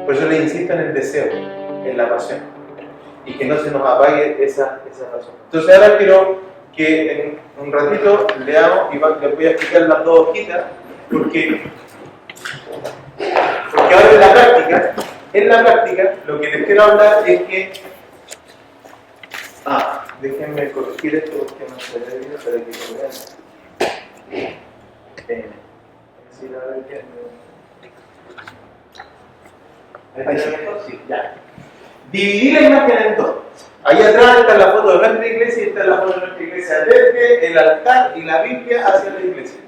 Por eso le insisto en el deseo, en la pasión, y que no se nos apague esa pasión. Entonces ahora quiero que en un ratito leamos y les voy a explicar las dos hojitas, porque ahora en la práctica, lo que les quiero hablar es que... déjenme corregir esto porque no se ve bien para que lo vean. Ahí sí, ya. Dividir la imagen en dos. Ahí atrás está la foto de nuestra iglesia y está la foto de nuestra iglesia desde el altar y la Biblia hacia la iglesia.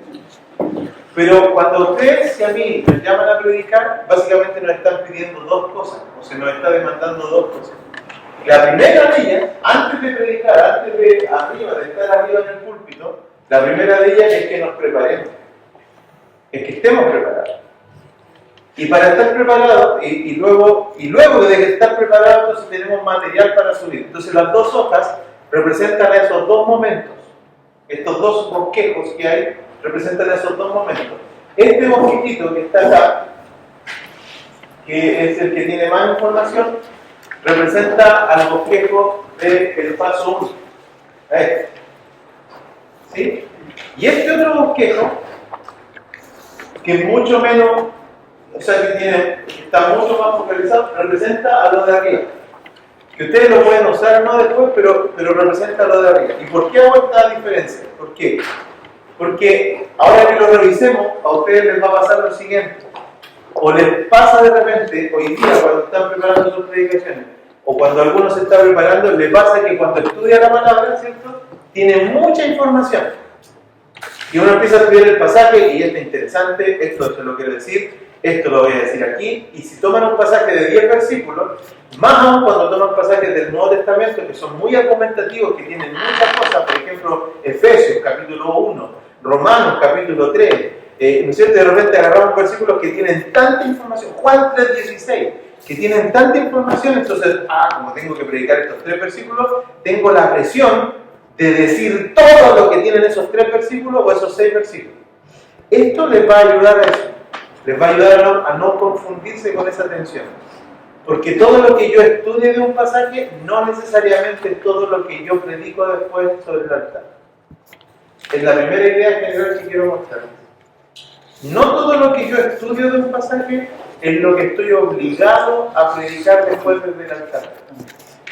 Pero cuando ustedes y a mí nos llaman a predicar, básicamente nos están pidiendo dos cosas, o se nos está demandando dos cosas. La primera de ellas, antes de predicar, antes de estar arriba en el púlpito, la primera de ellas es que nos preparemos, es que estemos preparados. Y para estar preparados, y luego de estar preparados, entonces tenemos material para subir. Entonces las dos hojas representan esos dos momentos. Estos dos bosquejos que hay representan esos dos momentos. Este bosquejito que está acá, que es el que tiene más información, representa al bosquejo del paso 1. ¿Sí? Y este otro bosquejo, que es mucho menos, o sea, que está mucho más focalizado, representa a lo de arriba. Que ustedes lo pueden usar no después, pero representa a lo de arriba. ¿Y por qué hago esta diferencia? ¿Por qué? Porque ahora que lo revisemos, a ustedes les va a pasar lo siguiente. O les pasa de repente, hoy día, cuando están preparando sus predicaciones, o cuando alguno se está preparando, le pasa que cuando estudia la palabra, ¿cierto?, tiene mucha información. Y uno empieza a estudiar el pasaje, y esto es interesante, esto se lo quiero decir, esto lo voy a decir aquí, y si toman un pasaje de 10 versículos, más aún cuando toman pasajes del Nuevo Testamento, que son muy argumentativos, que tienen muchas cosas, por ejemplo, Efesios, capítulo 1, Romanos, capítulo 3, ¿no es cierto? De repente agarramos versículos que tienen tanta información, Juan 3:16, que tienen tanta información, entonces, como tengo que predicar estos 3 versículos, tengo la presión de decir todo lo que tienen esos 3 versículos o esos 6 versículos. Esto les va a ayudar a eso, les va a ayudar a no confundirse con esa tensión. Porque todo lo que yo estudie de un pasaje no necesariamente es todo lo que yo predico después sobre el altar. Es la primera idea general que quiero mostrarles. No todo lo que yo estudio de un pasaje es lo que estoy obligado a predicar después desde el altar.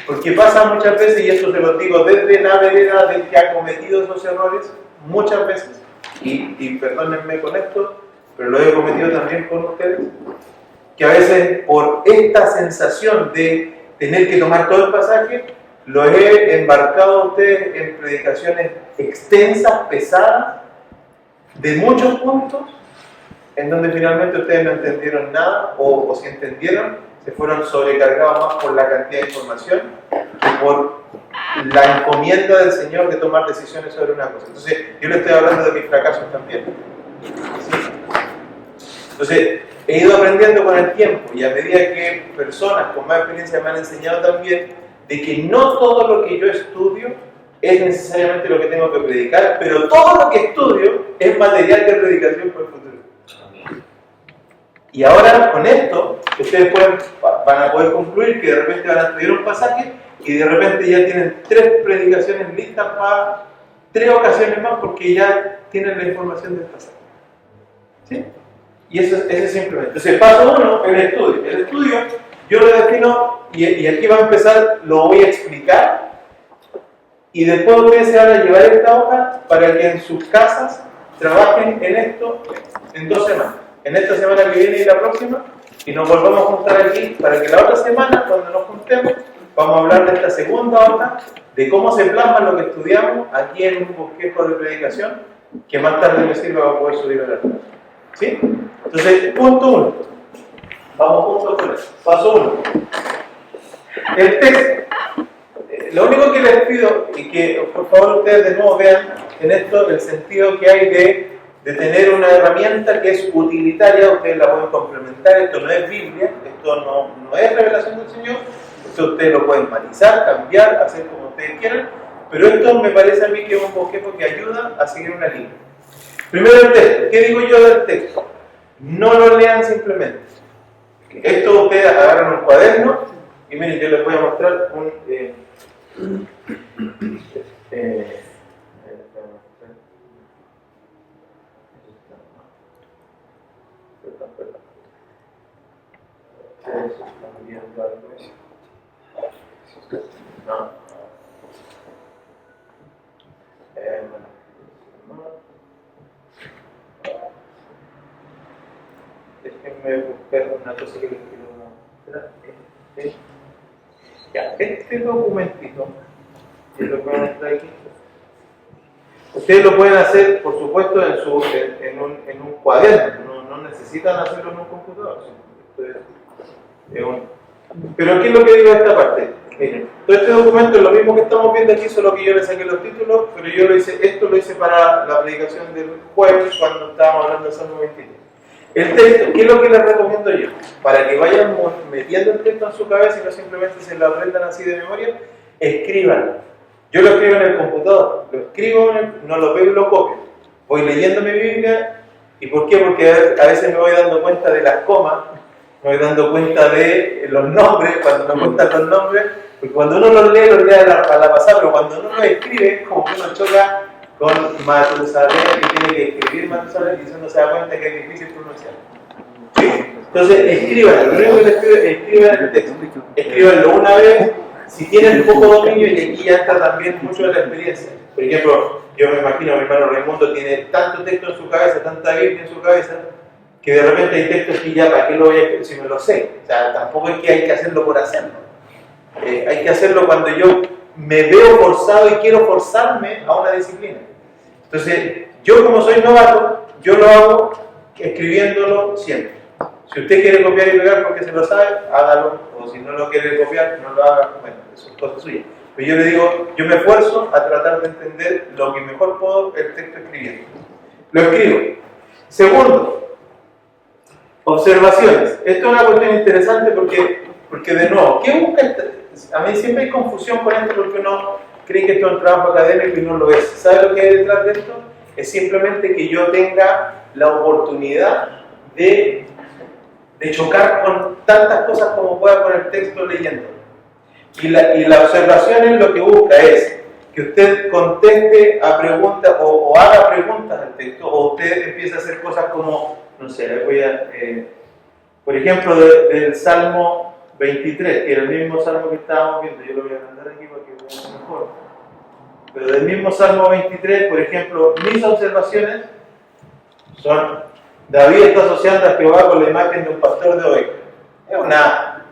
Porque pasa muchas veces, y esto se lo digo desde la vereda del que ha cometido esos errores, muchas veces, y perdónenme con esto, pero lo he cometido también con ustedes, que a veces por esta sensación de tener que tomar todo el pasaje, lo he embarcado a ustedes en predicaciones extensas, pesadas, de muchos puntos, en donde finalmente ustedes no entendieron nada, o si entendieron, se fueron sobrecargados más por la cantidad de información que por la encomienda del Señor de tomar decisiones sobre una cosa. Entonces, yo le estoy hablando de mis fracasos también. ¿Sí? Entonces, he ido aprendiendo con el tiempo, y a medida que personas con más experiencia me han enseñado también de que no todo lo que yo estudio es necesariamente lo que tengo que predicar, pero todo lo que estudio es material de predicación por el futuro. Y ahora con esto, ustedes van a poder concluir que de repente van a estudiar un pasaje y de repente ya tienen 3 predicaciones listas para 3 ocasiones más porque ya tienen la información del pasaje. ¿Sí? Y eso es simplemente. Entonces, paso 1, el estudio. El estudio, yo lo defino, y aquí va a empezar, lo voy a explicar, y después ustedes se van a llevar esta hoja para que en sus casas trabajen en esto en 2 semanas. En esta semana que viene y la próxima, y nos volvamos a juntar aquí para que la otra semana, cuando nos juntemos, vamos a hablar de esta segunda hoja, de cómo se plasma lo que estudiamos aquí en un bosquejo de predicación, que más tarde me sirva para poder subir al altar. ¿Sí? Entonces, punto 1. Vamos juntos con eso. Paso 1. El texto. Lo único que les pido, y que por favor ustedes de nuevo vean en esto el sentido que hay de tener una herramienta que es utilitaria, ustedes la pueden complementar, esto no es Biblia, esto no es revelación del Señor, esto ustedes lo pueden matizar, cambiar, hacer como ustedes quieran, pero esto me parece a mí que es un bosquejo que ayuda a seguir una línea. Primero el texto. ¿Qué digo yo del texto? No lo lean simplemente. Esto ustedes agarran un cuaderno y miren, yo les voy a mostrar un... No. Déjenme buscar una cosa que les quiero mostrar. Ya, este documentito, que lo pueden mostrar aquí. Ustedes lo pueden hacer, por supuesto, en un cuaderno, no necesitan hacerlo en un computador. Pero ¿qué es lo que digo de esta parte? Miren, todo este documento es lo mismo que estamos viendo aquí, solo que yo le saqué los títulos, pero yo esto lo hice para la predicación del jueves cuando estábamos hablando de Salmo 23. El texto, ¿qué es lo que les recomiendo yo? Para que vayan metiendo el texto en su cabeza y no simplemente se lo aprendan así de memoria, escríbanlo. Yo lo escribo en el computador, lo escribo, no lo veo y lo copio. Voy leyendo mi Biblia, ¿y por qué? Porque a veces me voy dando cuenta de las comas, me voy dando cuenta de los nombres, cuando me cuentan los nombres, porque cuando uno los lee a la pasada, pero cuando uno los escribe, como que uno choca con Matusalén y tiene que escribir Matusalén y uno se da cuenta que es difícil pronunciar. ¿Sí? Entonces, escríbanlo, lo único que les pido es escriban el texto. Escríbanlo una vez, si tienen poco dominio, y aquí ya está también mucho de la experiencia. Por ejemplo, yo me imagino mi hermano Raimundo tiene tanto texto en su cabeza, tanta Biblia en su cabeza, que de repente hay textos que ya, ¿para qué lo voy a escribir si me lo sé? O sea, tampoco es que hay que hacerlo por hacerlo. Hay que hacerlo cuando yo me veo forzado y quiero forzarme a una disciplina. Entonces, yo como soy novato, yo lo hago escribiéndolo siempre. Si usted quiere copiar y pegar porque se lo sabe, hágalo. O si no lo quiere copiar, no lo haga. Bueno, eso es cosa suya. Pero yo le digo, yo me esfuerzo a tratar de entender lo que mejor puedo el texto escribiendo. Lo escribo. Segundo, observaciones. Esto es una cuestión interesante porque de nuevo, ¿qué busca? A mí siempre hay confusión con esto porque uno cree que esto es un trabajo académico y no lo es. ¿Sabe lo que hay detrás de esto? Es simplemente que yo tenga la oportunidad de chocar con tantas cosas como pueda con el texto leyendo. Y la observación es lo que busca es que usted conteste a preguntas o haga preguntas al texto, o usted empiece a hacer cosas como, no sé, les voy a, por ejemplo, del Salmo 23, que era el mismo Salmo que estábamos viendo, yo lo voy a mandar aquí para que vean mejor. Pero del mismo Salmo 23, por ejemplo, mis observaciones son: David está asociando a Jehová con la imagen de un pastor de ovejas. Es una...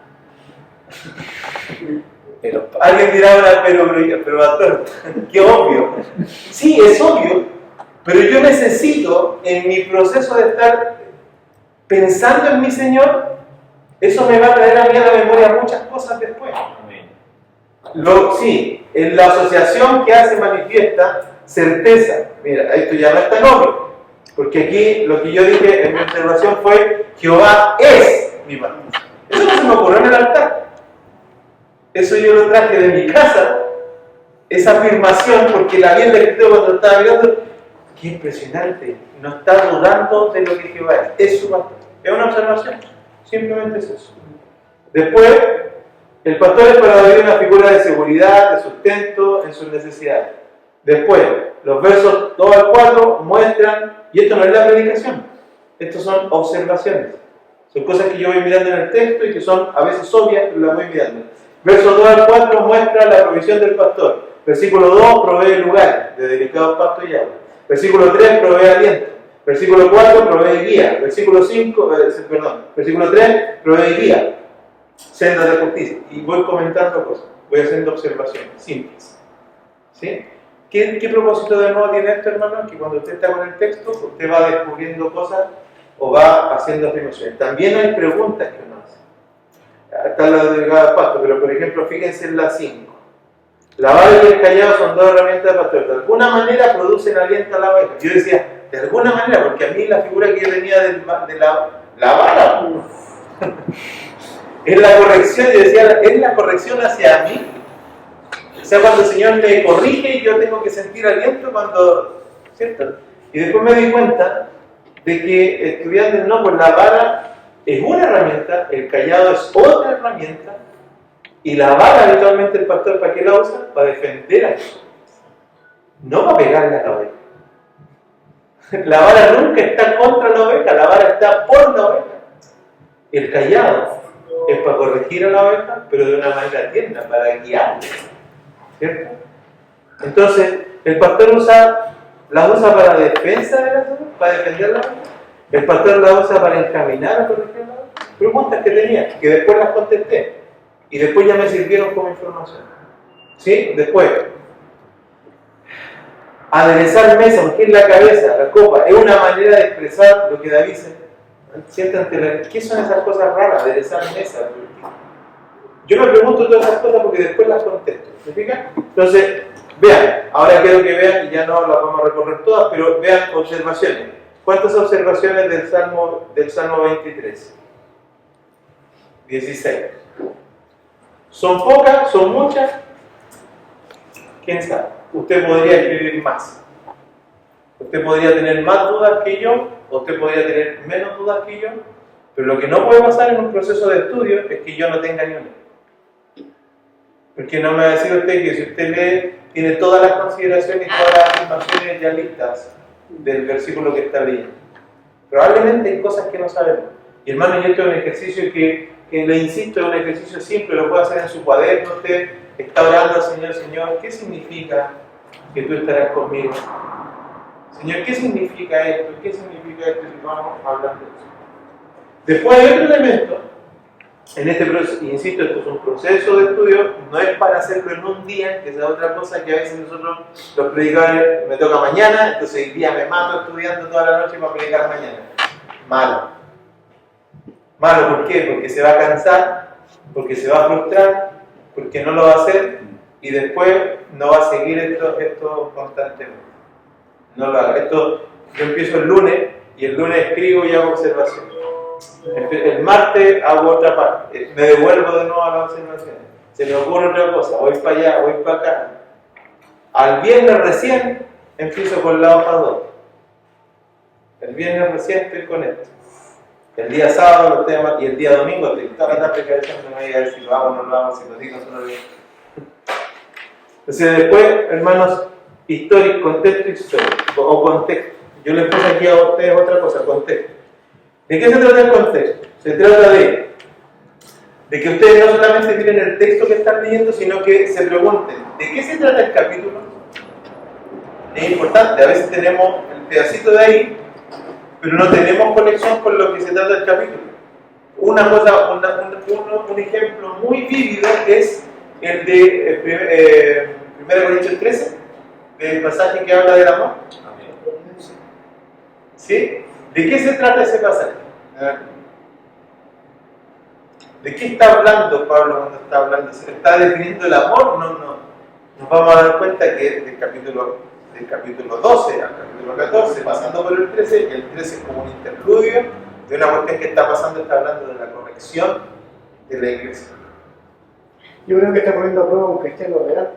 Pero alguien dirá, pero pastor, qué obvio. Sí, es obvio, pero yo necesito, en mi proceso de estar pensando en mi Señor, eso me va a traer a mí a la memoria muchas cosas después. Sí, en la asociación que hace manifiesta certeza. Mira, esto ya no es tan obvio, porque aquí lo que yo dije en mi observación fue: Jehová es mi pastor. Eso no se me ocurrió en el altar. Eso yo lo traje de mi casa, esa afirmación, porque la vi en la escritura cuando estaba mirando. Qué impresionante, no está dudando de lo que Jehová es su pastor. Es una observación, simplemente es eso. Después, el pastor es para David una figura de seguridad, de sustento en sus necesidades. Después, los versos 2 al 4 muestran, y esto no es la predicación, estos son observaciones. Son cosas que yo voy mirando en el texto y que son a veces obvias, pero las voy mirando. Verso 2 al 4 muestra la provisión del pastor. Versículo 2 provee lugar de delicados pastos y agua. Versículo 3 provee aliento. Versículo 4 provee guía. Versículo 3 provee guía. Sendas de justicia. Y voy comentando cosas. Voy haciendo observaciones simples. ¿Sí? ¿Qué propósito de nuevo tiene esto, hermano? Que cuando usted está con el texto, usted va descubriendo cosas o va haciendo afirmaciones. También hay preguntas que uno hace. Está la delegada de pasto, pero por ejemplo, fíjense en la 5. La vara y el callado son dos herramientas de pastor. De alguna manera producen aliento a la oveja. Yo decía, de alguna manera, porque a mí la figura que yo tenía de la vara es la corrección. Yo decía, es la corrección hacia mí. O sea, cuando el Señor me corrige, yo tengo que sentir aliento cuando, ¿cierto? Y después me di cuenta de que estudiantes no, pues la vara es una herramienta, el callado es otra herramienta, y la vara habitualmente el pastor ¿para qué la usa? Para defender a eso, no para pegarle a la oveja. La vara nunca está contra la oveja, la vara está por la oveja. El callado es para corregir a la oveja, pero de una manera tierna, para guiarla, ¿cierto? Entonces, el pastor la usa para defensa de la oveja, para defender la oveja. El pastor la usa para encaminar a corregir a la oveja. Preguntas que tenía, que después las contesté. Y después ya me sirvieron como información. ¿Sí? Después. Aderezar mesa, ungir la cabeza, la copa, es una manera de expresar lo que David siente. ¿Qué son esas cosas raras? Aderezar mesa. Yo me pregunto todas esas cosas porque después las contesto. ¿Me fijan? Entonces, vean, ahora quiero que vean, y ya no las vamos a recorrer todas, pero vean observaciones. ¿Cuántas observaciones del Salmo 23? 16. ¿Son pocas? ¿Son muchas? ¿Quién sabe? Usted podría escribir más. Usted podría tener más dudas que yo, o usted podría tener menos dudas que yo, pero lo que no puede pasar en un proceso de estudio es que yo no tenga ni una. Porque no me va a decir usted que si usted lee, tiene todas las consideraciones y todas las afirmaciones ya listas del versículo que está leyendo. Probablemente hay cosas que no sabemos. Y hermano, y esto es un ejercicio que le insisto, es un ejercicio simple, lo puede hacer en su cuaderno. Usted está orando al Señor, Señor, ¿qué significa que tú estarás conmigo? Señor, ¿qué significa esto? ¿Qué significa esto? Y vamos hablando de eso. Después hay otro elemento, en este proceso, insisto, esto es un proceso de estudio, no es para hacerlo en un día, que es otra cosa que a veces nosotros, los predicadores, me toca mañana, entonces el día me mato estudiando toda la noche para predicar mañana. Malo. Malo, ¿por qué? Porque se va a cansar, porque se va a frustrar, porque no lo va a hacer y después no va a seguir esto constantemente. No lo haga. Yo empiezo el lunes y el lunes escribo y hago observaciones. El martes hago otra parte, me devuelvo de nuevo a las observaciones. Se me ocurre otra cosa, voy para allá, voy para acá. Al viernes recién empiezo con la hoja 2. El viernes recién estoy con esto. El día sábado los temas y el día domingo estoy toda la tarde cabeceando, a ver si lo hago o no lo hago, si lo digo o no lo digo. Entonces después, hermanos, histórico, contexto histórico o contexto. Yo les puse aquí a ustedes otra cosa, contexto. ¿De qué se trata el contexto? Se trata de que ustedes no solamente miren el texto que están leyendo, sino que se pregunten, ¿de qué se trata el capítulo? Es importante, a veces tenemos el pedacito de ahí, pero no tenemos conexión con lo que se trata el capítulo. Una cosa, un ejemplo muy vívido es el de 1 Corintios 13, del pasaje que habla del amor. ¿Sí? ¿De qué se trata ese pasaje? ¿De qué está hablando Pablo cuando está hablando? ¿Se está definiendo el amor? No. Nos vamos a dar cuenta que es del capítulo 12 al capítulo 14, pasando por el 13, el 13 es como un interludio de una cuestión que está pasando, está hablando de la corrección de la iglesia. Yo creo que está poniendo a prueba un cristiano real.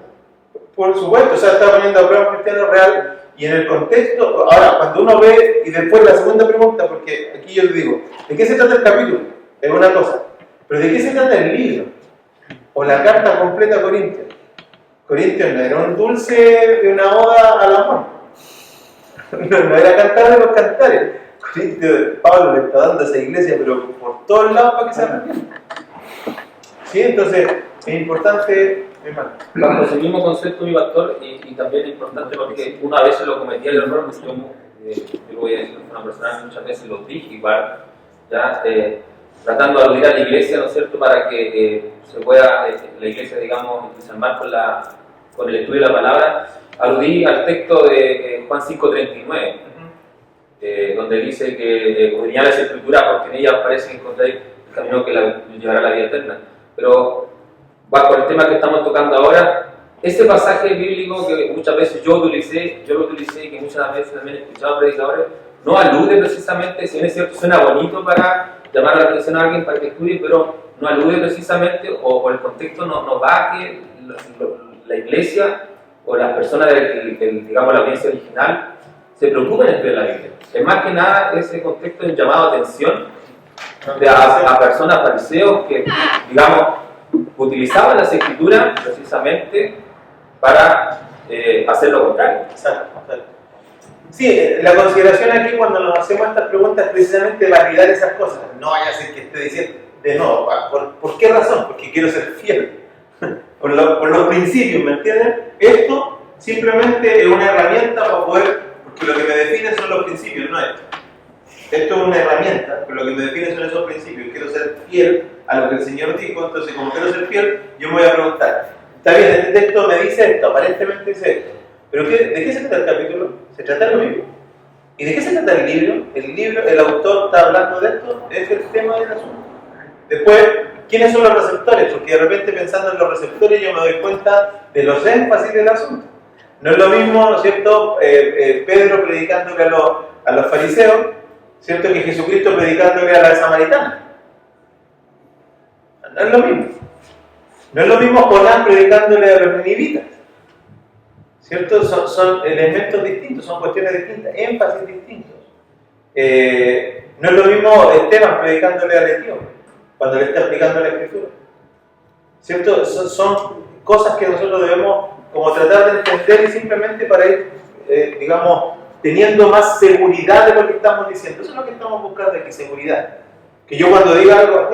Por supuesto, o sea, está poniendo a prueba un cristiano real. Y en el contexto, ahora, cuando uno ve, y después la segunda pregunta, porque aquí yo les digo, ¿de qué se trata el capítulo? Es una cosa, pero ¿de qué se trata el libro? O la carta completa a Corintios. Corintios no era un dulce de una oda al amor. No era cantar de los cantares. Corintios, Pablo le está dando a esa iglesia, pero por todos lados para que se arrepientan. ¿Sí? Entonces, es importante, hermano. Bajo ese mismo concepto, mi pastor, y también es importante porque una vez lo cometía el error, yo lo voy a decir con una persona, muchas veces lo dije igual, ya, tratando de aludir a la iglesia, ¿no es cierto?, para que se pueda, la iglesia, digamos, entusiasmar con el estudio de la palabra. Aludí al texto de Juan 5:39, donde dice que escudriñad las escrituras porque en ellas parece encontrar el camino que llevará a la vida eterna. Pero bajo el tema que estamos tocando ahora, ese pasaje bíblico que muchas veces yo lo utilicé y que muchas veces también he escuchado a predicadores, no alude precisamente, si bien es cierto, suena bonito para llamar la atención a alguien para que estudie, pero no alude precisamente, o el contexto no va a que la iglesia o las personas, digamos la audiencia original, se preocupen de estudiar la Biblia. Es más que nada ese contexto de llamado a atención a personas fariseos que, digamos, utilizaban las escrituras precisamente para hacer lo contrario. Exacto. Sí, la consideración aquí cuando nos hacemos estas preguntas es precisamente validar esas cosas. No vaya a ser que esté diciendo de nuevo, ¿por qué razón? Porque quiero ser fiel. Por los principios, ¿me entienden? Esto simplemente es una herramienta para poder, porque lo que me define son los principios, no esto. Esto es una herramienta, pero lo que me define son esos principios. Quiero ser fiel a lo que el Señor dijo, entonces como quiero ser fiel, yo me voy a preguntar, está bien, este texto me dice esto, aparentemente dice esto, pero ¿de qué se trata el capítulo? Se trata de lo mismo. ¿Y de qué se trata el libro? El autor está hablando de esto, es el tema del asunto. Después, ¿quiénes son los receptores? Porque de repente pensando en los receptores yo me doy cuenta de los énfasis del asunto. No es lo mismo, ¿no es cierto?, Pedro predicándole a los fariseos, ¿cierto?, que Jesucristo predicándole a la samaritana. No es lo mismo. No es lo mismo Jonás predicándole a los ninivitas. ¿Cierto? Son elementos distintos, son cuestiones distintas, énfasis distintos. No es lo mismo Esteban predicándole al etíope cuando le está explicando la Escritura. ¿Cierto? Son cosas que nosotros debemos como tratar de entender y simplemente para ir, digamos, teniendo más seguridad de lo que estamos diciendo. Eso es lo que estamos buscando aquí, seguridad. Que yo cuando diga algo,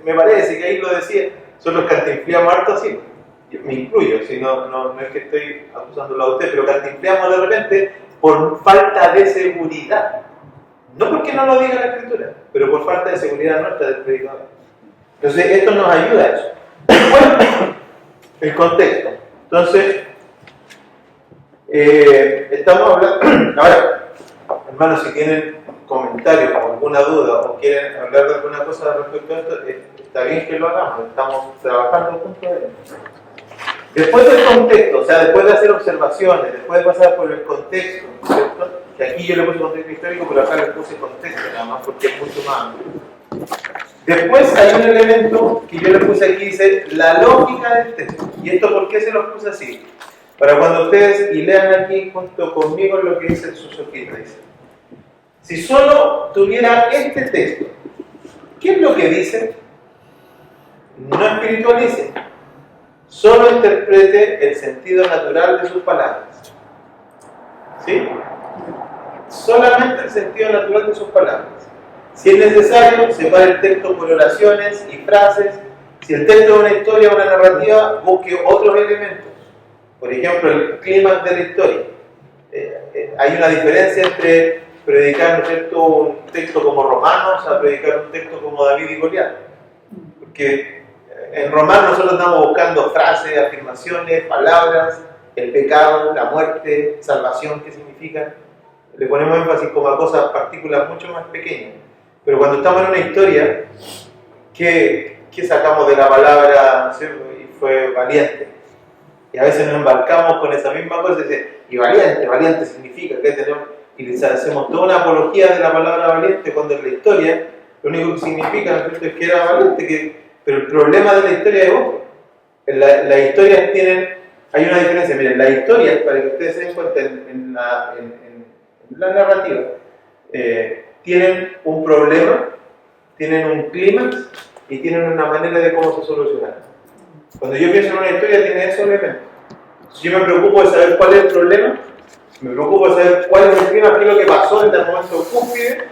me parece que ahí lo decía, son los cantinfleamos harto así. Me incluyo, si no es que estoy acusándolo a usted, pero cantinfleamos de repente por falta de seguridad. No porque no lo diga la Escritura, pero por falta de seguridad nuestra del predicador. Entonces, esto nos ayuda a eso. Bueno, el contexto. Entonces, estamos hablando. Ahora, hermanos, si tienen comentarios o alguna duda o quieren hablar de alguna cosa respecto a esto, está bien que lo hagamos. Estamos trabajando juntos a ello. Después del contexto, o sea, después de hacer observaciones, después de pasar por el contexto, ¿cierto? Que aquí yo le puse contexto histórico, pero acá le puse contexto nada más porque es mucho más amplio. Después hay un elemento que yo le puse aquí, dice la lógica del texto. ¿Y esto por qué se lo puse así? Para cuando ustedes y lean aquí junto conmigo lo que dice el Susokita, dice: si solo tuviera este texto, ¿qué es lo que dice? No espiritualice. Solo interprete el sentido natural de sus palabras. ¿Sí? Solamente el sentido natural de sus palabras. Si es necesario, separe el texto por oraciones y frases. Si el texto es una historia o una narrativa, busque otros elementos. Por ejemplo, el clímax de la historia. Hay una diferencia entre predicar, ¿no es cierto?, un texto como Romanos a predicar un texto como David y Goliat. Porque en Romanos nosotros estamos buscando frases, afirmaciones, palabras, el pecado, la muerte, salvación, ¿qué significa? Le ponemos énfasis como a cosas, partículas mucho más pequeñas. Pero cuando estamos en una historia, ¿qué sacamos de la palabra, ¿cierto? Y fue valiente? Y a veces nos embarcamos con esa misma cosa y valiente significa que tenemos, y les hacemos toda una apología de la palabra valiente, cuando en la historia lo único que significa, ¿no es cierto?, es que era valiente, pero el problema de la historia es otro. Las historias hay una diferencia. Miren, las historias, para que ustedes se den cuenta en la narrativa, tienen un problema, tienen un clímax y tienen una manera de cómo se solucionan. Cuando yo pienso en una historia, tiene esos elementos. Si yo me preocupo de saber cuál es el problema, me preocupo de saber cuál es el clímax, qué es lo que pasó en el momento cúspide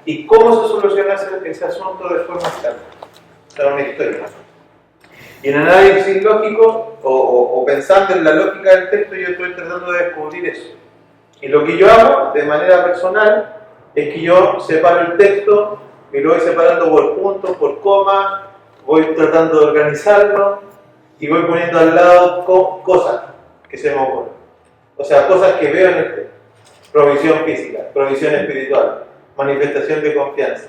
y cómo se soluciona ese asunto de forma clara. Una historia. Y en análisis lógico o pensando en la lógica del texto, yo estoy tratando de descubrir eso. Y lo que yo hago de manera personal es que yo separo el texto y lo voy separando por puntos, por comas, voy tratando de organizarlo y voy poniendo al lado cosas que se me ocurren. O sea, cosas que veo en el texto. Provisión física, provisión espiritual, manifestación de confianza,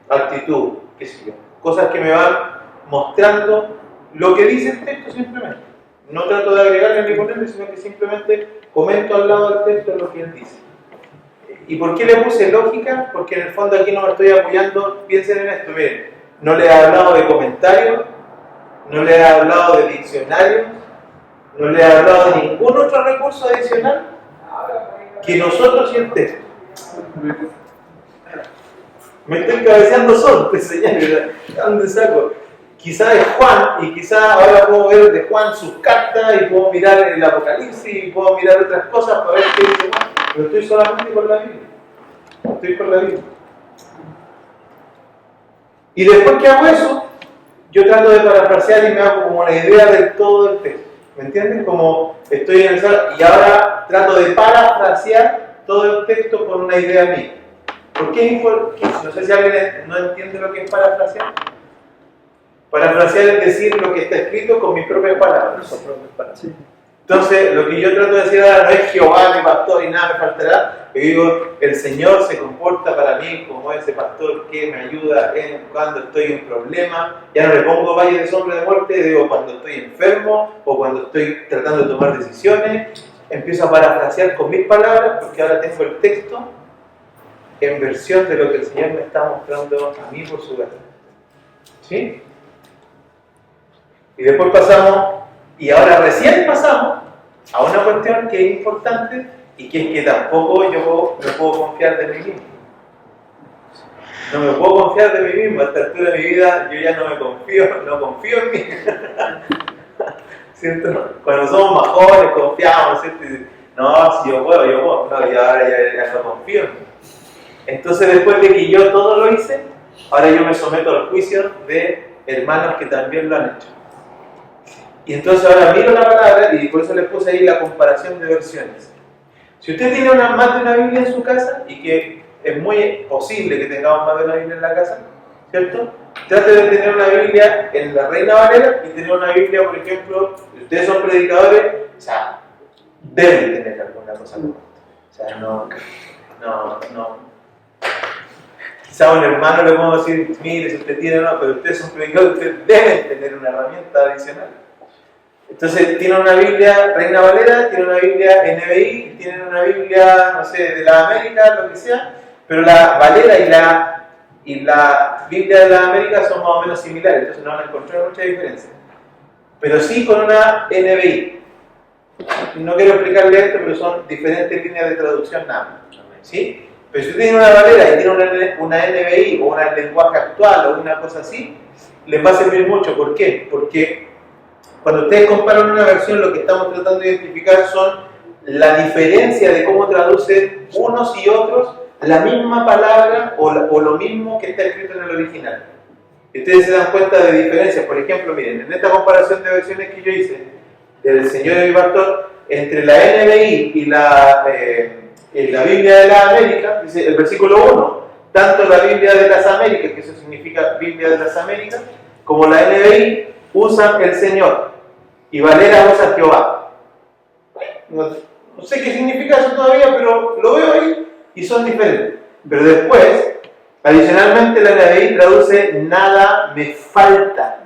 actitud, qué sé yo. Cosas que me van mostrando lo que dice el texto simplemente. No trato de agregarle ni ponerle, sino que simplemente comento al lado del texto lo que él dice. ¿Y por qué le puse lógica? Porque en el fondo aquí no me estoy apoyando, piensen en esto, miren, no le he hablado de comentarios, no le he hablado de diccionarios, no le he hablado de ningún otro recurso adicional que nosotros y el texto. Me estoy cabeceando solo, pues señor, ¿dónde saco? Quizá es Juan, y quizá ahora puedo ver de Juan sus cartas, y puedo mirar el Apocalipsis, y puedo mirar otras cosas para ver qué dice Juan, pero estoy solamente con la Biblia. Estoy con la Biblia. Y después que hago eso, yo trato de parafrasear y me hago como una idea de todo el texto. ¿Me entienden? Como estoy en el sala y ahora trato de parafrasear todo el texto con una idea mía. ¿Por qué? No sé si alguien no entiende lo que es parafrasear. Parafrasear es decir lo que está escrito con mis propias palabras. Entonces, lo que yo trato de decir ahora no es Jehová mi pastor y nada me faltará. Yo digo, el Señor se comporta para mí como ese pastor que me ayuda cuando estoy en problemas. Ya no le pongo valle de sombra de muerte, digo cuando estoy enfermo o cuando estoy tratando de tomar decisiones. Empiezo a parafrasear con mis palabras porque ahora tengo el texto en versión de lo que el Señor me está mostrando a mí por su gracia. ¿Sí? Y después pasamos, y ahora recién pasamos a una cuestión que es importante y que es que tampoco yo me puedo confiar de mí mismo. No me puedo confiar de mí mismo. A esta altura de mi vida yo ya no confío en mí. ¿Cierto? Cuando somos más jóvenes confiamos, ¿cierto? No, si yo puedo. No, y ahora ya no confío en mí. Entonces después de que yo todo lo hice, ahora yo me someto al juicio de hermanos que también lo han hecho. Y entonces ahora miro la palabra y por eso les puse ahí la comparación de versiones. Si usted tiene más de una Biblia en su casa, y que es muy posible que tengamos más de una Biblia en la casa, ¿cierto? Trate de tener una Biblia en la Reina Valera y tener una Biblia, por ejemplo, si ustedes son predicadores, o sea, deben tener alguna cosa como esto. O sea, no. Quizá a un hermano le podemos decir, mire, si usted tiene una, pero ustedes son predicadores, ustedes deben tener una herramienta adicional. Entonces, tienen una Biblia Reina Valera, tienen una Biblia NBI, tienen una Biblia, no sé, de la América, lo que sea, pero la Valera y la Biblia de la América son más o menos similares, entonces no van a encontrar mucha diferencia. Pero sí con una NBI. No quiero explicarle esto, pero son diferentes líneas de traducción nada más. ¿Sí? Pero si usted tiene una Valera y tiene una NBI o un lenguaje actual o una cosa así, les va a servir mucho. ¿Por qué? Porque cuando ustedes comparan una versión, lo que estamos tratando de identificar son la diferencia de cómo traducen unos y otros la misma palabra o lo mismo que está escrito en el original. Y ustedes se dan cuenta de diferencias. Por ejemplo, miren, en esta comparación de versiones que yo hice del Señor y mi pastor, entre la NBI y la Biblia de la América, dice el versículo 1, tanto la Biblia de las Américas, que eso significa Biblia de las Américas, como la NBI usan el Señor y Valera usa Jehová. No sé qué significa eso todavía, pero lo veo ahí y son diferentes. Pero después, adicionalmente, la NBI traduce nada me falta.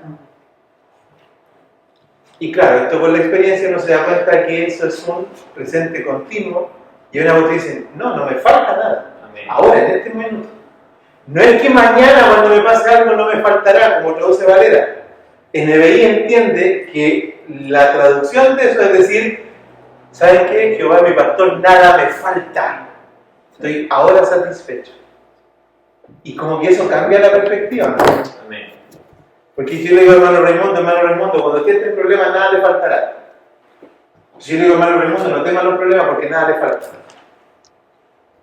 Y claro, esto con la experiencia uno se da cuenta que eso es un presente continuo y una voz dice, no me falta nada. Amén. Ahora, en este momento. No es que mañana cuando me pase algo no me faltará, como traduce Valera. NBI entiende que la traducción de eso es decir, ¿saben qué? Jehová es mi pastor, nada me falta. Estoy ahora satisfecho. Y como que eso cambia la perspectiva, ¿no? Amén. Porque si yo le digo hermano Raimundo, cuando usted esté en problemas nada le faltará. Si yo le digo hermano Raimundo, no tema los problemas porque nada le falta.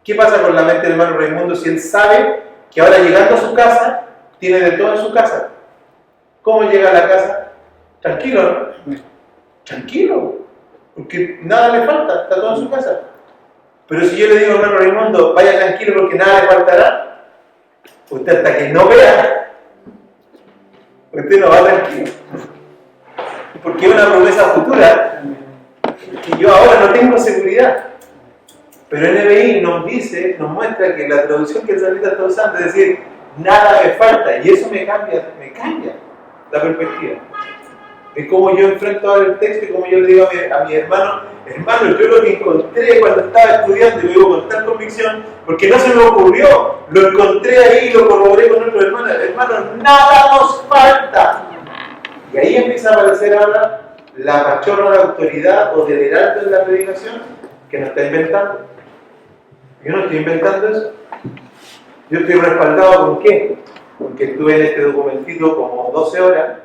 ¿Qué pasa con la mente del hermano Raimundo si él sabe que ahora llegando a su casa, tiene de todo en su casa? ¿Cómo llega a la casa? Tranquilo, ¿no? Tranquilo, porque nada le falta, está todo en su casa. Pero si yo le digo, hermano Raimundo, vaya tranquilo porque nada le faltará, usted hasta que no vea, usted no va tranquilo. Porque es una promesa futura que yo ahora no tengo seguridad. Pero NBI nos muestra que la traducción que el salmista está usando es decir, nada me falta, y eso me cambia la perspectiva. De cómo yo enfrento ahora el texto y cómo yo le digo a mi hermano, yo lo que encontré cuando estaba estudiando, y lo digo con tal convicción, porque no se me ocurrió, lo encontré ahí y lo corroboré con otro hermano, nada nos falta. Y ahí empieza a aparecer ahora la pachorra de la autoridad o del heraldo en la predicación que nos está inventando. Yo no estoy inventando eso. Yo estoy respaldado ¿con qué? Porque estuve en este documentito como 12 horas,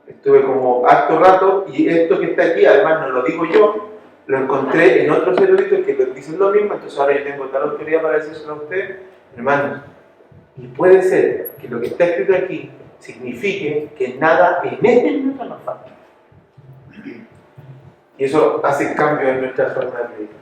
estuve como harto rato, y esto que está aquí, además no lo digo yo, lo encontré en otros eruditos que dicen lo mismo, entonces ahora yo tengo tal autoridad para decírselo a ustedes, hermanos. Y puede ser que lo que está escrito aquí signifique que nada en este minuto nos falta. Y eso hace cambio en nuestra forma de predicar.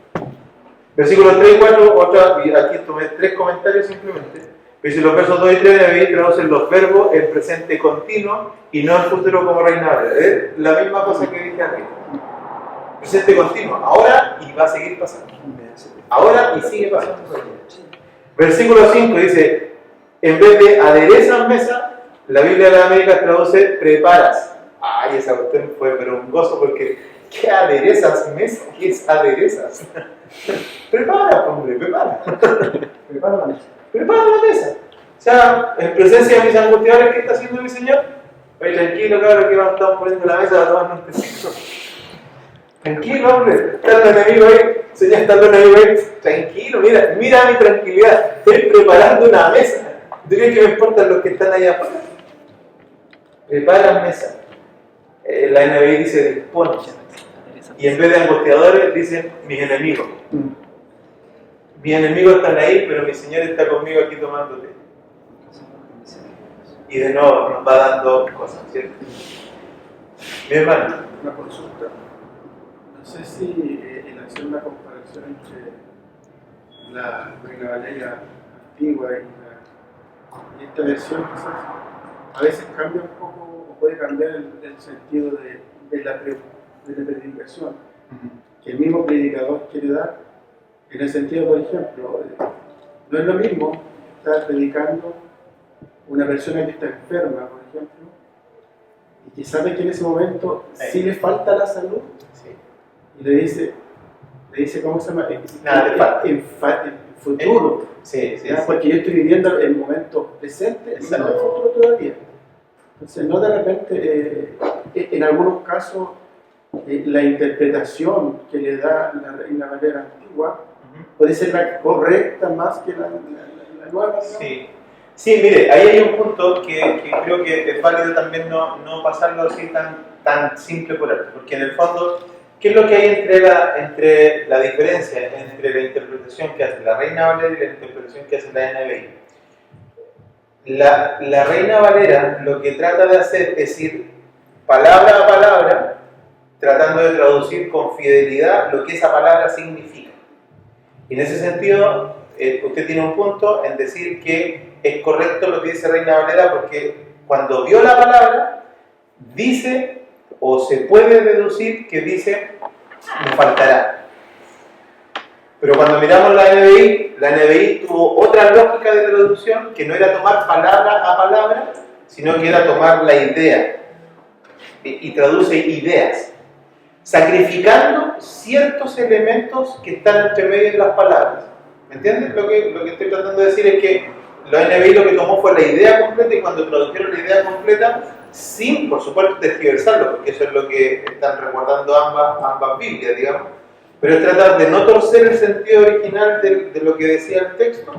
Versículos 3 y 4, y aquí tomé 3 comentarios simplemente. Dice los versos 2 y 3 de ahí traducen los verbos en presente continuo y no en futuro como Reina Valera. Es la misma cosa que dije aquí. Presente continuo, ahora y va a seguir pasando. Ahora y sigue pasando. Versículo 5 dice, en vez de aderezas mesa, la Biblia de las Américas traduce preparas. Ay, esa cuestión fue pero un gozo porque ¿qué aderezas mesa? ¿Qué es aderezas? Prepara, hombre, prepara. Prepara la mesa. Prepara la mesa. O sea, en presencia de mis angustiadores, ¿qué está haciendo mi Señor? Oye, tranquilo, cabrón, que estamos poniendo la mesa para tomarnos un tecito. Tranquilo, hombre. Está el enemigo ahí. Señor, está el enemigo ahí. Tranquilo, mira mi tranquilidad. Estoy preparando una mesa. ¿Tú crees que me importan los que están allá afuera? Prepara mesa. La NBI dice dispone. Y en vez de angustiadores, dicen mis enemigos. Mis enemigos están ahí, pero mi Señor está conmigo aquí tomándote. Y de nuevo nos va dando cosas, ¿cierto? Mi hermano. Una consulta. No sé si el hacer una comparación entre la Reina Valera antigua y esta versión, quizás a veces cambia un poco, o puede cambiar el sentido de la predicación que el mismo predicador quiere dar, en el sentido, por ejemplo, no es lo mismo estar predicando una persona que está enferma, por ejemplo, y que sabe que en ese momento sí le falta la salud, y le dice ¿cómo se llama? Nada, le falta. En futuro. Sí, porque yo estoy viviendo el momento presente, y no el futuro todavía. Entonces, no de repente, en algunos casos, la interpretación que le da la Reina Valera antigua puede ser la correcta más que la nueva. Sí, mire, ahí hay un punto que creo que es válido también no pasarlo así tan simple por alto, porque en el fondo, ¿qué es lo que hay entre la diferencia entre la interpretación que hace la Reina Valera y la interpretación que hace la NBI? La Reina Valera lo que trata de hacer es ir palabra a palabra, tratando de traducir con fidelidad lo que esa palabra significa. Y en ese sentido, usted tiene un punto en decir que es correcto lo que dice Reina Valera, porque cuando vio la palabra, dice, o se puede deducir que dice, me faltará. Pero cuando miramos la NBI tuvo otra lógica de traducción, que no era tomar palabra a palabra, sino que era tomar la idea, y traduce ideas, sacrificando ciertos elementos que están entre medio de las palabras. ¿Me entiendes? Lo que estoy tratando de decir es que la NBI lo que tomó fue la idea completa, y cuando tradujeron la idea completa, sin, por supuesto, tergiversarlo, porque eso es lo que están resguardando ambas Biblias, digamos, pero es tratar de no torcer el sentido original de lo que decía el texto,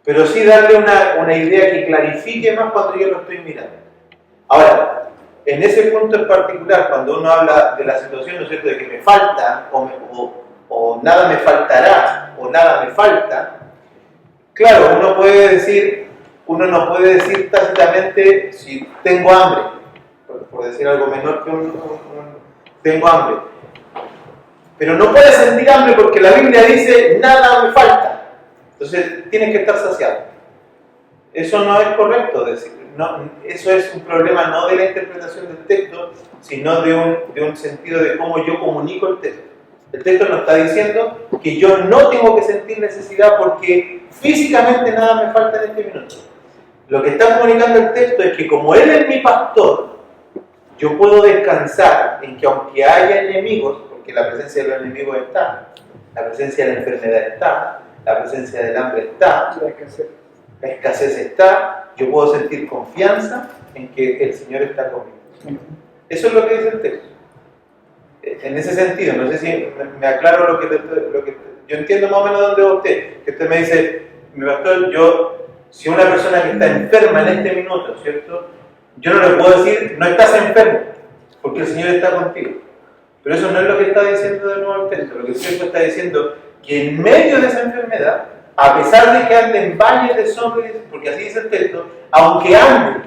pero sí darle una idea que clarifique más cuando yo lo estoy mirando. Ahora, en ese punto en particular, cuando uno habla de la situación, ¿no es cierto?, de que me falta, o nada me faltará, o nada me falta, claro, uno no puede decir tácitamente si tengo hambre, por decir algo menor que tengo hambre. Pero no puedes sentir hambre porque la Biblia dice nada me falta. Entonces tienes que estar saciado. Eso no es correcto decir. No, eso es un problema no de la interpretación del texto, sino de un sentido de cómo yo comunico el texto. El texto nos está diciendo que yo no tengo que sentir necesidad porque físicamente nada me falta en este minuto. Lo que está comunicando el texto es que como Él es mi pastor, yo puedo descansar en que aunque haya enemigos, porque la presencia de los enemigos está, la presencia de la enfermedad está, la presencia del hambre está, la escasez está, yo puedo sentir confianza en que el Señor está conmigo. Eso es lo que dice el texto. En ese sentido, no sé si me aclaro lo que yo entiendo más o menos dónde va usted, que usted me dice, mi pastor, si una persona que está enferma en este minuto, ¿cierto? Yo no le puedo decir, no estás enfermo, porque el Señor está contigo. Pero eso no es lo que está diciendo de nuevo el texto. Lo que el texto está diciendo que en medio de esa enfermedad, a pesar de que ande en valles de sombra, porque así dice el texto, aunque ande,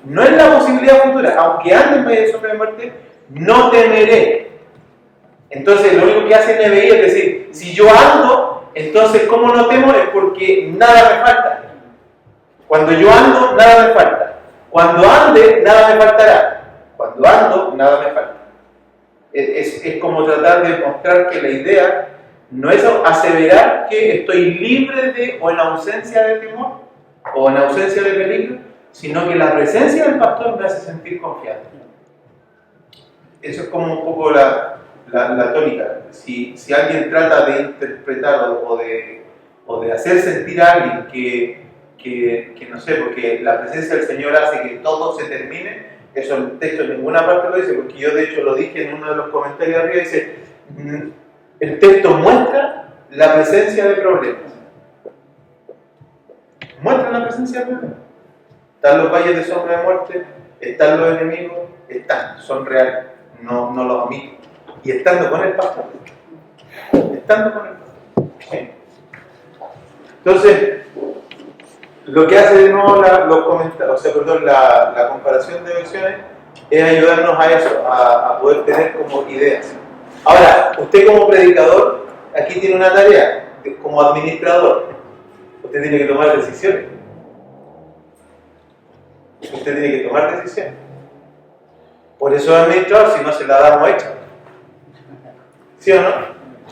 no es la posibilidad futura, aunque ande en valles de sombra de muerte, no temeré. Entonces lo único que hace NBI es decir, si yo ando, entonces ¿cómo no temo? Es porque nada me falta. Cuando yo ando, nada me falta. Cuando ande, nada me faltará. Cuando ando, nada me falta. Es como tratar de mostrar que la idea no es aseverar que estoy libre de o en ausencia de temor o en ausencia de peligro, sino que la presencia del pastor me hace sentir confiado. Eso es como un poco la tónica. Si alguien trata de interpretar o de hacer sentir a alguien que no sé, porque la presencia del Señor hace que todo se termine, eso el texto en ninguna parte lo dice, porque yo de hecho lo dije en uno de los comentarios de arriba, dice, el texto muestra la presencia de problemas. Muestra la presencia de problemas. Están los valles de sombra de muerte, están los enemigos, son reales, no los omito. Y estando con el pastor. Estando con el pastor. ¿Sí? Entonces, lo que hace de nuevo la comparación de versiones es ayudarnos a eso, a poder tener como ideas. Ahora, usted como predicador, aquí tiene una tarea, como administrador, usted tiene que tomar decisiones. Usted tiene que tomar decisiones. Por eso es administrador, si no se la damos hecha. ¿Sí o no?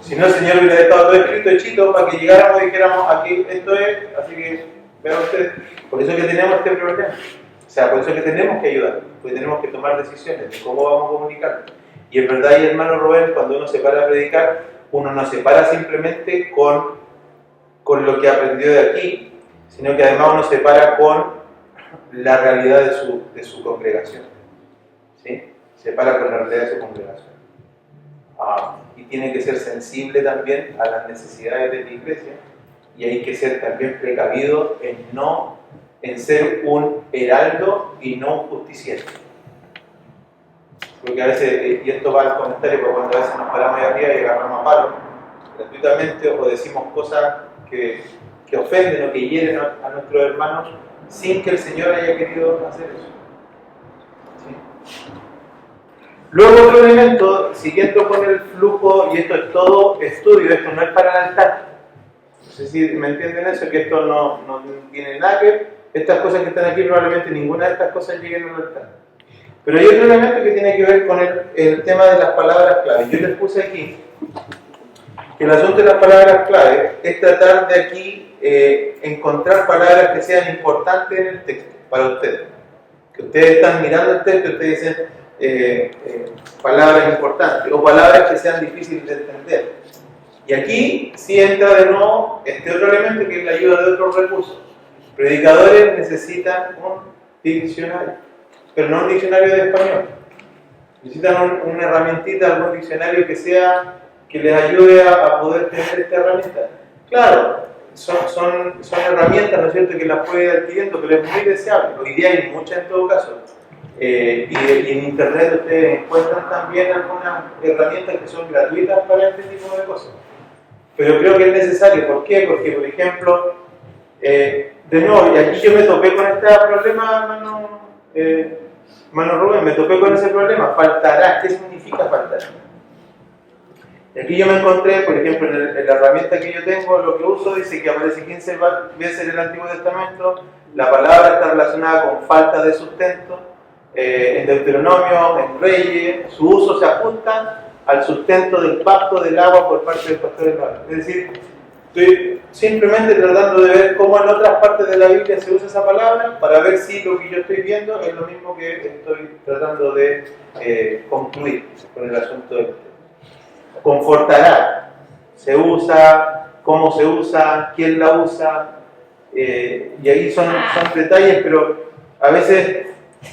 Si no, el Señor hubiera dejado todo escrito hechito para que llegáramos y dijéramos, aquí esto es, así que vean ustedes. Por eso es que tenemos este problema. O sea, por eso es que tenemos que ayudar, porque tenemos que tomar decisiones de cómo vamos a comunicar. Y en verdad, y hermano Rubén, cuando uno se para a predicar, uno no se para simplemente con lo que aprendió de aquí, sino que además uno se para con la realidad de su congregación. ¿Sí? Se para con la realidad de su congregación. Y tiene que ser sensible también a las necesidades de la iglesia, y hay que ser también precavido en ser un heraldo y no un justiciero. Porque a veces, y esto va al comentario, porque cuando a veces nos paramos ahí arriba y agarramos a palo gratuitamente o decimos cosas que ofenden o que hieren a nuestros hermanos sin que el Señor haya querido hacer eso. ¿Sí? Luego otro elemento, siguiendo con el flujo, y esto es todo estudio, esto no es para el altar. No sé si me entienden eso, que esto no tiene nada que ver. Estas cosas que están aquí, probablemente ninguna de estas cosas lleguen al altar. Pero hay otro elemento que tiene que ver con el tema de las palabras clave. Yo les puse aquí que el asunto de las palabras clave es tratar de aquí encontrar palabras que sean importantes en el texto, para ustedes. Que ustedes están mirando el texto y ustedes dicen palabras importantes o palabras que sean difíciles de entender. Y aquí sí entra de nuevo este otro elemento que es la ayuda de otros recursos. Predicadores necesitan un diccionario, pero no un diccionario de español. Necesitan una herramientita, algún diccionario que les ayude a poder tener esta herramienta. Claro, son herramientas, ¿no es cierto?, que las puede ir adquiriendo, pero es muy deseable. Hoy día hay muchas en todo caso. Y en internet ustedes encuentran también algunas herramientas que son gratuitas para este tipo de cosas. Pero creo que es necesario. ¿Por qué? Porque, por ejemplo, de nuevo, y aquí yo me topé con este problema, hermano Rubén, me topé con ese problema. Faltará. ¿Qué significa faltar? Y aquí yo me encontré, por ejemplo, en la herramienta que yo tengo, lo que uso dice que aparece 15 veces en el Antiguo Testamento. La palabra está relacionada con falta de sustento. En Deuteronomio, en Reyes, su uso se ajusta al sustento del pasto del agua por parte del pastor del mar. Es decir, estoy simplemente tratando de ver cómo en otras partes de la Biblia se usa esa palabra para ver si lo que yo estoy viendo es lo mismo que estoy tratando de concluir con el asunto de este. Confortará, se usa, cómo se usa, quién la usa, y ahí son detalles, pero a veces,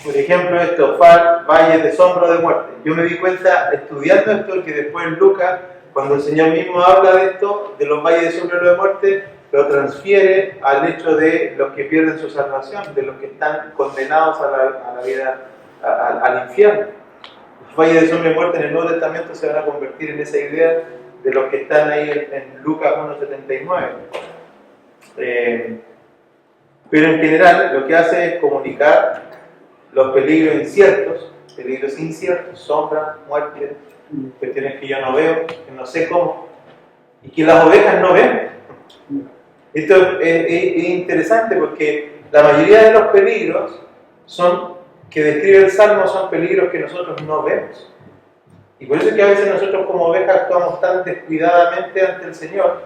por ejemplo, esto, valles de sombra de muerte. Yo me di cuenta estudiando esto que después Lucas, cuando el Señor mismo habla de esto, de los valles de sombra de muerte, lo transfiere al hecho de los que pierden su salvación, de los que están condenados a la vida, al infierno. Los valles de sombra de muerte en el Nuevo Testamento se van a convertir en esa idea de los que están ahí en Lucas 1:79. Pero en general lo que hace es comunicar los peligros inciertos, sombra, muerte, cuestiones que yo no veo, que no sé cómo, y que las ovejas no ven. Esto es interesante porque la mayoría de los peligros que describe el Salmo son peligros que nosotros no vemos. Y por eso es que a veces nosotros como ovejas actuamos tan descuidadamente ante el Señor,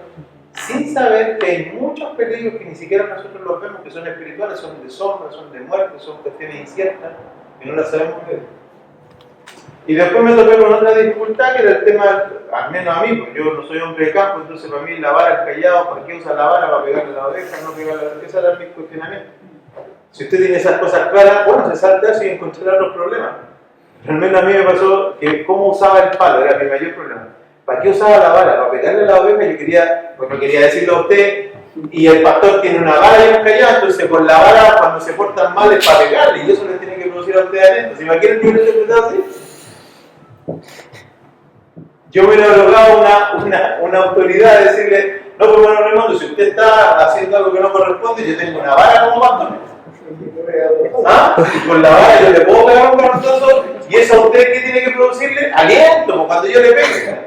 sin saber que hay muchos peligros que ni siquiera nosotros los vemos, que son espirituales, son de sombra, son de muerte, son cuestiones inciertas, que no las sabemos ver. Y después me topé con otra dificultad, que era el tema, al menos a mí, porque yo no soy hombre de campo, entonces para mí la vara, el callado, ¿para qué usa la vara? ¿Para pegarle a la oveja? ¿No pegarle a la oveja? Ese era mi cuestionamiento. Si usted tiene esas cosas claras, bueno, se salta eso y encontrará los problemas. Al menos a mí me pasó que cómo usaba el palo, era mi mayor problema. ¿Para qué usaba la vara? ¿Para pegarle a la oveja? Yo quería, pues no quería decirlo a usted, y el pastor tiene una vara y un callado, entonces con la vara cuando se portan mal es para pegarle, y eso le tiene que producir a usted adentro. ¿Se imaginan que yo lo interpretaba así? Yo me hubiera logrado una autoridad de decirle, no, pues bueno, Raimundo, si usted está haciendo algo que no corresponde, yo tengo una vara como pastor. ¿Ah? Y con la vara yo le puedo pegar un garrotazo, y eso a usted, ¿qué tiene que producirle? Aliento, como cuando yo le pegue.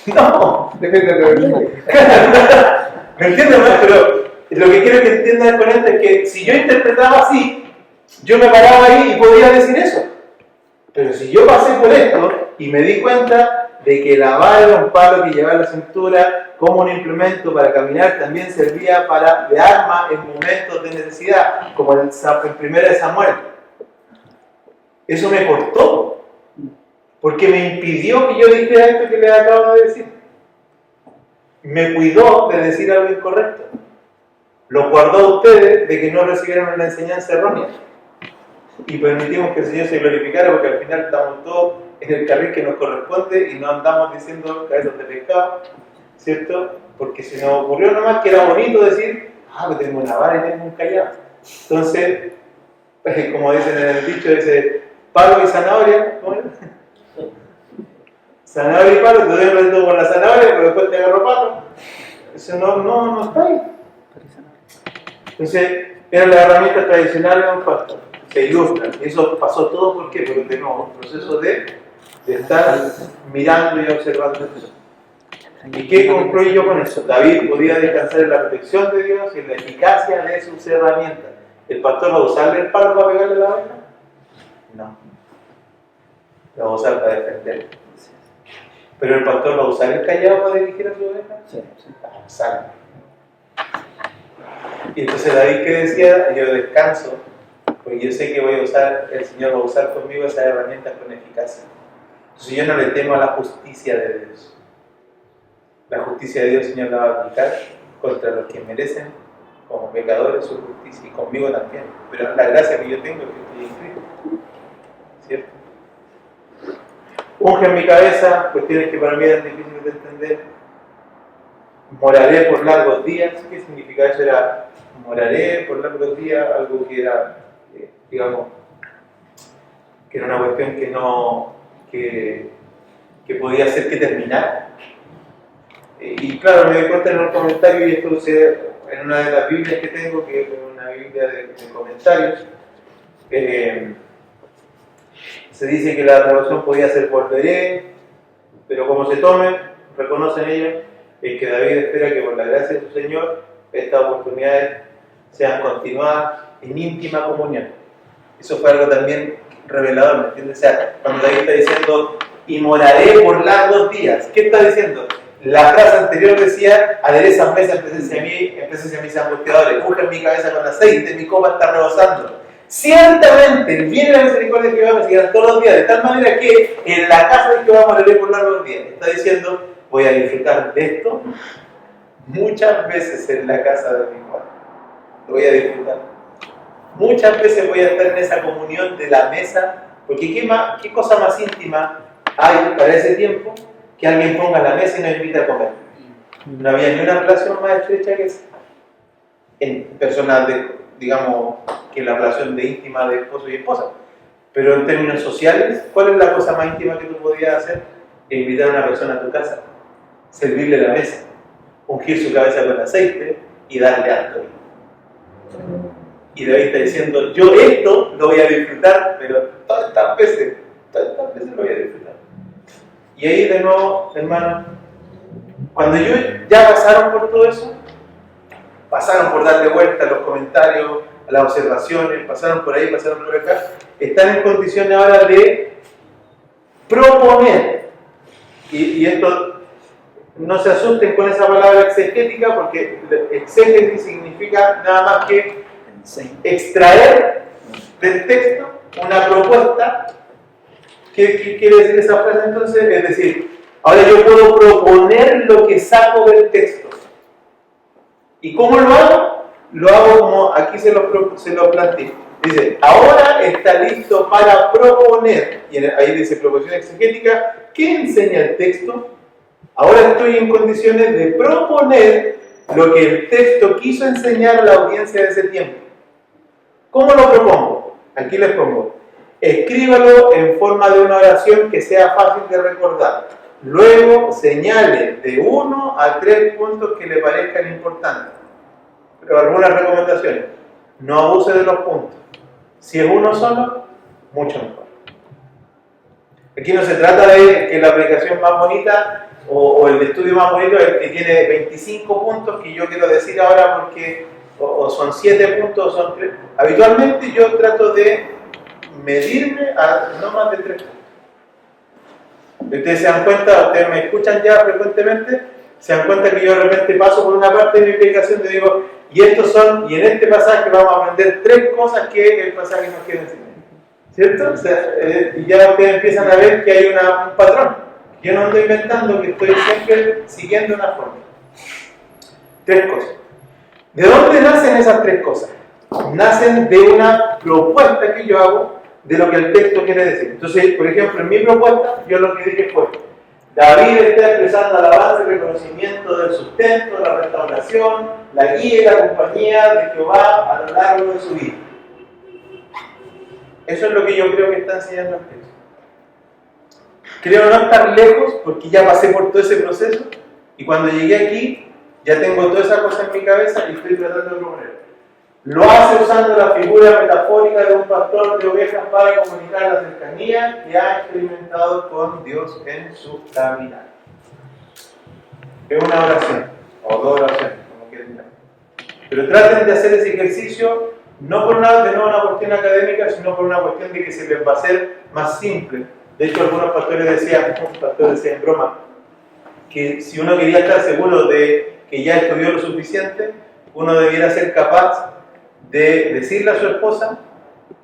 No. Depende de lo ¿Me entiendes? Pero lo que quiero que entienda el ponente es que si yo interpretaba así, yo me paraba ahí y podía decir eso. Pero si yo pasé por esto y me di cuenta de que la vara era un palo que llevaba a la cintura como un implemento para caminar, también servía de arma en momentos de necesidad, como en 1 Samuel. Eso me cortó, porque me impidió que yo dijera esto que les acabo de decir. Me cuidó de decir algo incorrecto. Lo guardó a ustedes de que no recibieran una enseñanza errónea. Y permitimos que el Señor se glorificara, porque al final estamos todos en el carril que nos corresponde y no andamos diciendo cabezas de pescado, ¿cierto? Porque se nos ocurrió nomás que era bonito decir, pues tengo una vara y tengo un callado. Entonces, como dicen en el dicho, ese palo y zanahoria, ¿cómo es? Zanahoria y palo, te doy un ratito con la zanahoria, pero después te agarro palo. Eso no está ahí. Entonces, eran las herramientas tradicionales de un pastor. Se ilustran. Y eso pasó todo, ¿por qué? Porque tenemos un proceso de estar mirando y observando eso. ¿Y qué concluyo yo con eso? David podía descansar en la protección de Dios y en la eficacia de sus herramientas. ¿El pastor va a usarle el palo para pegarle a la oveja? No. Lo va a usar para defenderlo. ¿Pero el pastor va a usar el callado para dirigir a su oveja? Sí. Va a usarlo. Y entonces David, ¿qué decía? Yo descanso, porque yo sé que el Señor va a usar conmigo esas herramientas con eficacia. Entonces yo no le temo a la justicia de Dios. La justicia de Dios el Señor la va a aplicar contra los que merecen como pecadores su justicia, y conmigo también. Pero la gracia que yo tengo es que estoy en Cristo. ¿Cierto? Unge en mi cabeza cuestiones que para mí eran difíciles de entender. Moraré por largos días. ¿Qué significa eso? Era moraré por largos días, algo que era, digamos, que era una cuestión que podía hacer que terminara. Y claro, me di cuenta en un comentario, y esto sucede en una de las Biblias que tengo, que es una Biblia de comentarios, se dice que la traducción podía ser volveré, pero como se tomen, reconocen ellos, es que David espera que por la gracia de su Señor estas oportunidades sean continuadas en íntima comunión. Eso fue algo también revelador, ¿me entiendes? O sea, cuando David está diciendo, y moraré por largos días, ¿qué está diciendo? La frase anterior decía, aderezan mesa en presencia de mis angustiadores, ungen mi cabeza con aceite, mi copa está rebosando. Ciertamente, el bien y la misericordia de Jehová me seguirán todos los días, de tal manera que en la casa de Jehová moraré por largos días. Está diciendo, voy a disfrutar de esto muchas veces en la casa de mi Padre. Lo voy a disfrutar. Muchas veces voy a estar en esa comunión de la mesa, porque qué cosa más íntima hay para ese tiempo que alguien ponga la mesa y nos invite a comer. No había ni una relación más estrecha que esa. En personas digamos, que la relación de íntima de esposo y esposa. Pero en términos sociales, ¿cuál es la cosa más íntima que tú podías hacer? Invitar a una persona a tu casa, servirle la mesa, ungir su cabeza con aceite y darle alto. Y David está diciendo, yo esto lo voy a disfrutar, pero todas estas veces lo voy a disfrutar. Y ahí de nuevo, hermano, cuando ya pasaron por todo eso, pasaron por darle vuelta a los comentarios, a las observaciones, pasaron por ahí, pasaron por acá, están en condiciones ahora de proponer. Y esto, no se asusten con esa palabra exegética, porque exégesis significa nada más que extraer del texto una propuesta. ¿Qué quiere decir esa frase entonces? Es decir, ahora yo puedo proponer lo que saco del texto. ¿Y cómo lo hago? Lo hago como aquí se lo planteo. Dice, ahora está listo para proponer, y ahí dice proposición exegética, ¿qué enseña el texto? Ahora estoy en condiciones de proponer lo que el texto quiso enseñar a la audiencia de ese tiempo. ¿Cómo lo propongo? Aquí les pongo. Escríbalo en forma de una oración que sea fácil de recordar. Luego señale de 1 a 3 puntos que le parezcan importantes. Pero algunas recomendaciones. No abuse de los puntos. Si es uno solo, mucho mejor. Aquí no se trata de que la aplicación más bonita o el estudio más bonito es el que tiene 25 puntos que yo quiero decir ahora porque o son 7 puntos o son 3. Habitualmente yo trato de medirme a no más de 3 puntos. Ustedes se dan cuenta, ustedes me escuchan ya frecuentemente, se dan cuenta que yo de repente paso por una parte de mi explicación y digo, y en este pasaje vamos a aprender 3 cosas que el pasaje nos quiere enseñar. ¿Cierto? O sea, y ya ustedes empiezan a ver que hay un patrón. Yo no ando inventando, que estoy siempre siguiendo una forma. 3 cosas. ¿De dónde nacen esas 3 cosas? Nacen de una propuesta que yo hago de lo que el texto quiere decir. Entonces, por ejemplo, en mi propuesta, yo lo que dije fue, David está expresando alabanza y reconocimiento del sustento, la restauración, la guía y la compañía de Jehová a lo largo de su vida. Eso es lo que yo creo que está enseñando el texto. Creo no estar lejos porque ya pasé por todo ese proceso y cuando llegué aquí ya tengo toda esa cosa en mi cabeza y estoy tratando de proponer. Lo hace usando la figura metafórica de un pastor de ovejas para comunicar la cercanía que ha experimentado con Dios en su caminar. Es una oración, o 2 oraciones, como quieran llamar. Pero traten de hacer ese ejercicio no por una cuestión académica, sino por una cuestión de que se les va a hacer más simple. De hecho, algunos pastores decían en broma, que si uno quería estar seguro de que ya estudió lo suficiente, uno debiera ser capaz de decirle a su esposa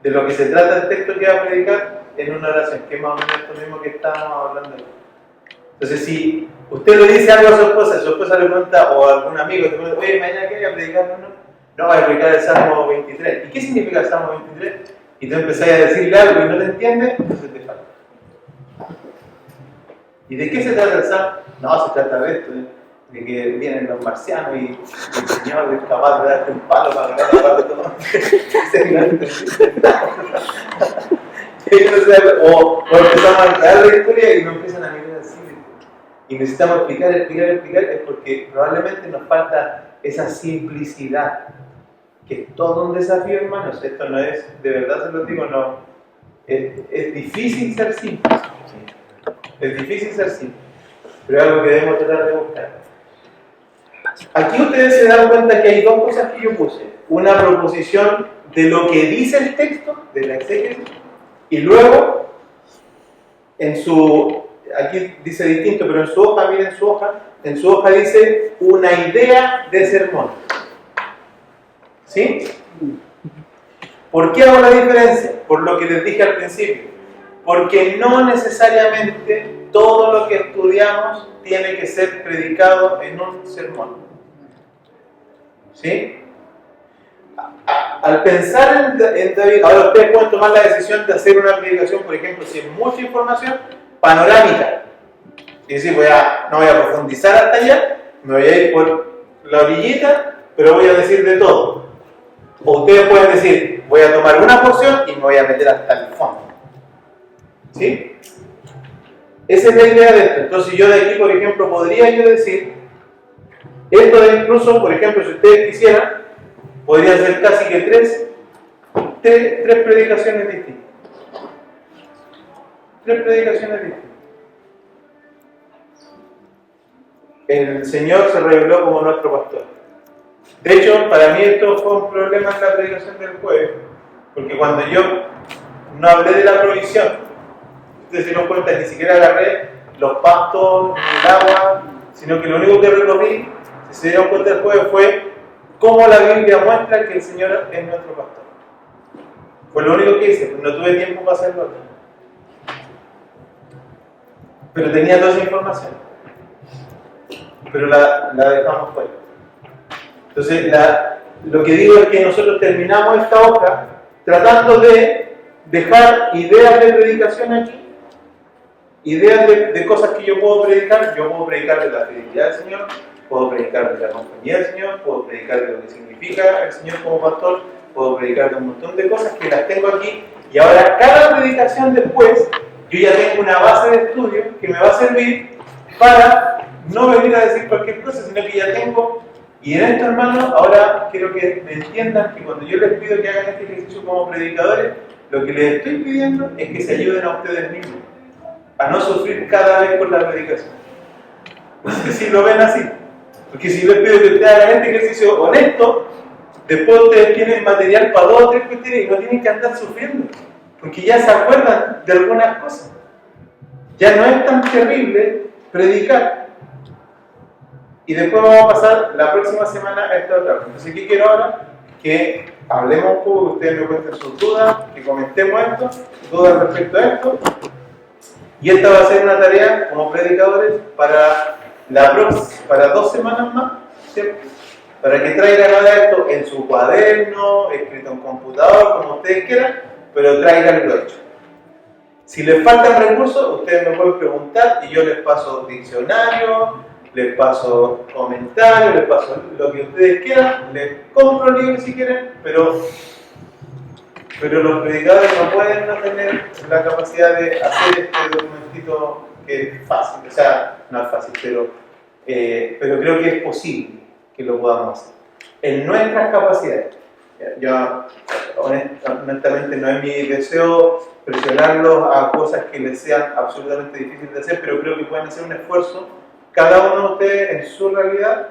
de lo que se trata el texto que va a predicar en una oración, que es más o menos esto mismo que estábamos hablando. Entonces, si usted le dice algo a su esposa le pregunta, o a algún amigo le pregunta, oye, mañana qué voy a predicar, no va a predicar el Salmo 23. ¿Y qué significa el Salmo 23? Y tú empezás a decirle algo y no te entiende, entonces te falta. ¿Y de qué se trata el Salmo? No, se trata de esto, de que vienen los marcianos y el Señor es capaz de darte un palo para ganar la palo todo. O empezamos a entrar la historia y nos empiezan a mirar así. Y necesitamos explicar, es porque probablemente nos falta esa simplicidad, que es todo un desafío, hermanos. Esto no es, de verdad se lo digo, no. Es difícil ser simple. Es difícil ser simple, pero es algo que debemos tratar de buscar. Aquí ustedes se dan cuenta que hay 2 cosas que yo puse. Una proposición de lo que dice el texto, de la exégesis, y luego, aquí dice distinto, pero en su hoja, miren en su hoja dice una idea de sermón. ¿Sí? ¿Por qué hago la diferencia? Por lo que les dije al principio. Porque no necesariamente todo lo que estudiamos tiene que ser predicado en un sermón. ¿Sí? Al pensar en David, ahora ustedes pueden tomar la decisión de hacer una predicación, por ejemplo, si es mucha información, panorámica. Y decir, no voy a profundizar hasta allá, me voy a ir por la orillita, pero voy a decir de todo. O ustedes pueden decir, voy a tomar una porción y me voy a meter hasta el fondo. ¿Sí? Esa es la idea de esto. Entonces yo de aquí, por ejemplo, podría yo decir, esto de incluso, por ejemplo, si ustedes quisieran, podrían ser casi que tres predicaciones distintas. 3 predicaciones distintas. El Señor se reveló como nuestro pastor. De hecho, para mí esto fue un problema en la predicación del jueves, porque cuando yo no hablé de la provisión, ustedes se dieron cuenta, ni siquiera agarré los pastos, el agua, sino que lo único que recorrí, si se dieron cuenta el jueves, fue cómo la Biblia muestra que el Señor es nuestro pastor. Fue lo único que hice, no tuve tiempo para hacerlo. Pero tenía toda esa información. Pero la dejamos fuera. Entonces, lo que digo es que nosotros terminamos esta hoja tratando de dejar ideas de predicación aquí, ideas de cosas que yo puedo predicar. Yo puedo predicar de la fidelidad del Señor, puedo predicar de la compañía del Señor, puedo predicar de lo que significa el Señor como pastor, puedo predicar de un montón de cosas que las tengo aquí, y ahora cada predicación después, yo ya tengo una base de estudio que me va a servir para no venir a decir cualquier cosa, sino que ya tengo. Y en esto, hermanos, ahora quiero que me entiendan que cuando yo les pido que hagan este ejercicio como predicadores, lo que les estoy pidiendo es que se ayuden a ustedes mismos, a no sufrir cada vez por la predicación. No sé si lo ven así, porque si les pido que ustedes hagan este ejercicio honesto, después ustedes tienen material para 2 o 3 cuestiones y no tienen que andar sufriendo, porque ya se acuerdan de algunas cosas. Ya no es tan terrible predicar. Y después vamos a pasar la próxima semana a esta otra. Entonces, ¿qué quiero ahora? Que hablemos un poco, que ustedes me cuenten sus dudas, que comentemos esto, dudas respecto a esto. Y esta va a ser una tarea como predicadores para 2 semanas más, ¿cierto? Para que traigan ahora esto en su cuaderno, escrito en computador, como ustedes quieran, pero traiganlo hecho. Si les faltan recursos, ustedes me pueden preguntar y yo les paso diccionario, les paso comentarios, les paso lo que ustedes quieran, les compro libros si quieren, pero los predicadores no pueden no tener la capacidad de hacer este documentito que es fácil, o sea, no es fácil, pero creo que es posible que lo podamos hacer. En nuestras capacidades. Yo honestamente no es mi deseo presionarlos a cosas que les sean absolutamente difíciles de hacer, pero creo que pueden hacer un esfuerzo cada uno de ustedes en su realidad